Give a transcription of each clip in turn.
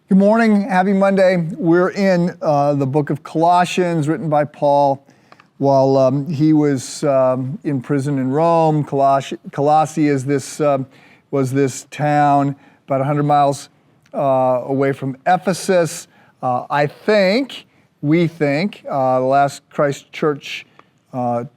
Good morning, happy Monday. We're in the book of Colossians, written by Paul while he was in prison in Rome. Colossae is was this town about 100 miles away from Ephesus. We think, the last Christ Church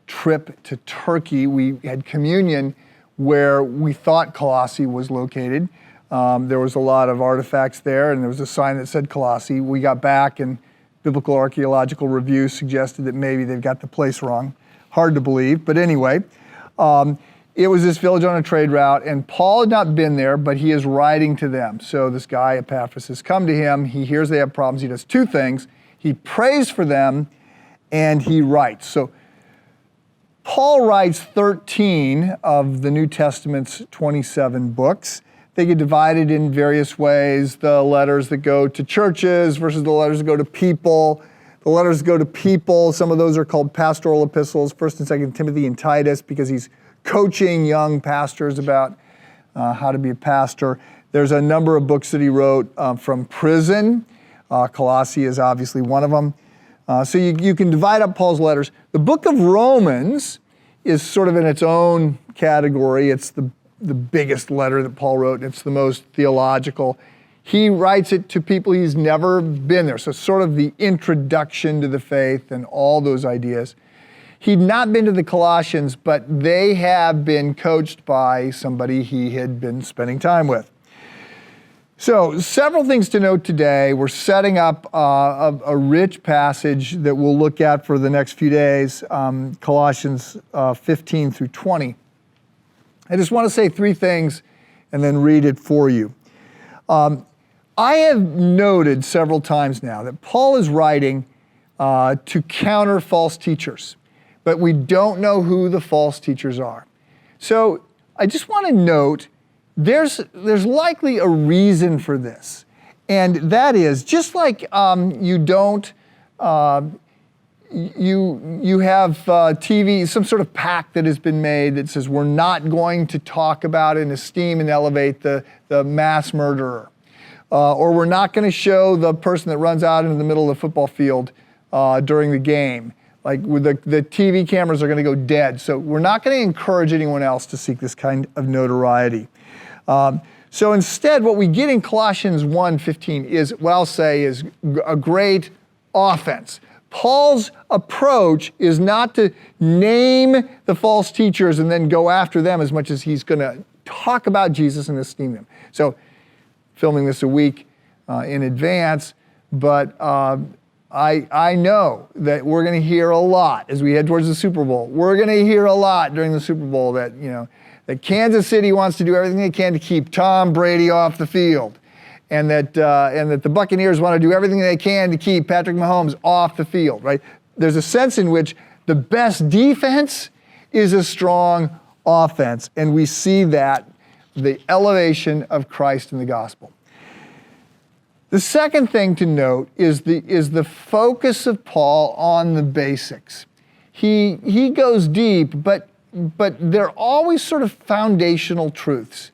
trip to Turkey, we had communion where we thought Colossae was located. There was a lot of artifacts there, and there was a sign that said Colossae. We got back, and Biblical Archaeological Review suggested that maybe they've got the place wrong. Hard to believe, but anyway, it was this village on a trade route, and Paul had not been there, but he is writing to them. So this guy, Epaphras, has come to him. He hears they have problems. He does two things. He prays for them, and he writes. So Paul writes 13 of the New Testament's 27 books. They get divided in various ways. The letters that go to churches versus the letters that go to people. The letters that go to people, some of those are called pastoral epistles, 1st and 2nd Timothy and Titus, because he's coaching young pastors about how to be a pastor. There's a number of books that he wrote from prison. Colossae is obviously one of them. So you can divide up Paul's letters. The book of Romans is sort of in its own category. It's the biggest letter that Paul wrote, and it's the most theological. He writes it to people he's never been there, so sort of the introduction to the faith and all those ideas. He'd not been to the Colossians, but they have been coached by somebody he had been spending time with. So several things to note today. We're setting up a rich passage that we'll look at for the next few days, Colossians 15 through 20. I just want to say three things and then read it for you. I have noted several times now that Paul is writing to counter false teachers, but we don't know who the false teachers are. So I just want to note there's likely a reason for this, and that is just like you have TV, some sort of pact that has been made that says we're not going to talk about and esteem and elevate the mass murderer. Or we're not going to show the person that runs out into the middle of the football field during the game. Like the TV cameras are going to go dead. So we're not going to encourage anyone else to seek this kind of notoriety. So instead, what we get in Colossians 1:15 is what I'll say is a great offense. Paul's approach is not to name the false teachers and then go after them as much as he's going to talk about Jesus and esteem them. So, filming this a week in advance, but I know that we're going to hear a lot as we head towards the Super Bowl. We're going to hear a lot during the Super Bowl that that Kansas City wants to do everything they can to keep Tom Brady off the field. And that the Buccaneers want to do everything they can to keep Patrick Mahomes off the field, right? There's a sense in which the best defense is a strong offense, and we see that, the elevation of Christ in the gospel. The second thing to note is the focus of Paul on the basics. He goes deep, but they're always sort of foundational truths.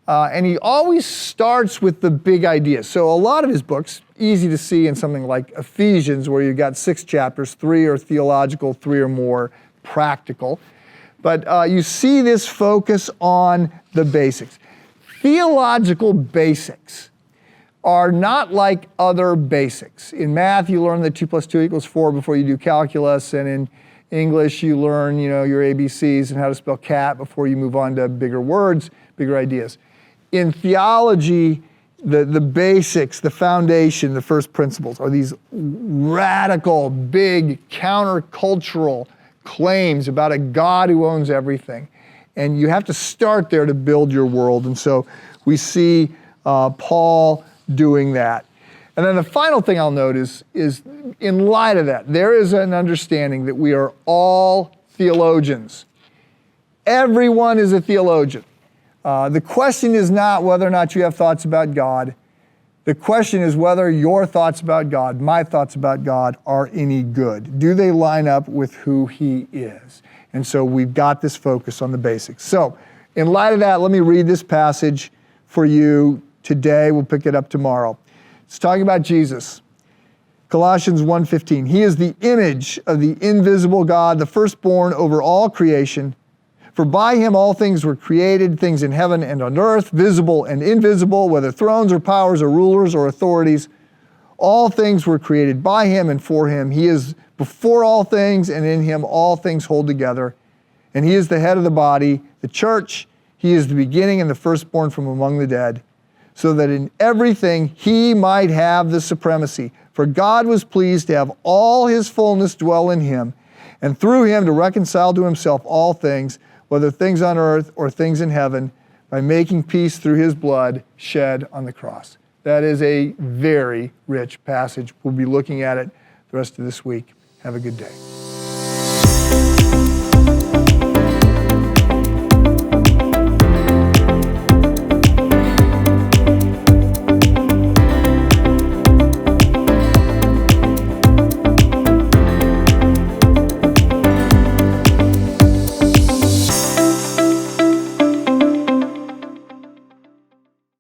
And he always starts with the big ideas. So a lot of his books, easy to see in something like Ephesians, where you've got 6 chapters, 3 are theological, 3 are more practical. But you see this focus on the basics. Theological basics are not like other basics. In math, you learn that 2 + 2 = 4 before you do calculus, and in English, you learn your ABCs and how to spell cat before you move on to bigger words, bigger ideas. In theology, the basics, the foundation, the first principles are these radical, big, countercultural claims about a God who owns everything. And you have to start there to build your world. And so we see Paul doing that. And then the final thing I'll note is in light of that, there is an understanding that we are all theologians. Everyone is a theologian. The question is not whether or not you have thoughts about God. The question is whether your thoughts about God, my thoughts about God, are any good. Do they line up with who He is? And so we've got this focus on the basics. So in light of that, let me read this passage for you today. We'll pick it up tomorrow. It's talking about Jesus. Colossians 1:15, he is the image of the invisible God, the firstborn over all creation. For by him all things were created, things in heaven and on earth, visible and invisible, whether thrones or powers or rulers or authorities. All things were created by him and for him. He is before all things, and in him all things hold together. And he is the head of the body, the church. He is the beginning and the firstborn from among the dead, so that in everything he might have the supremacy. For God was pleased to have all his fullness dwell in him, and through him to reconcile to himself all things, whether things on earth or things in heaven, by making peace through his blood shed on the cross. That is a very rich passage. We'll be looking at it the rest of this week. Have a good day.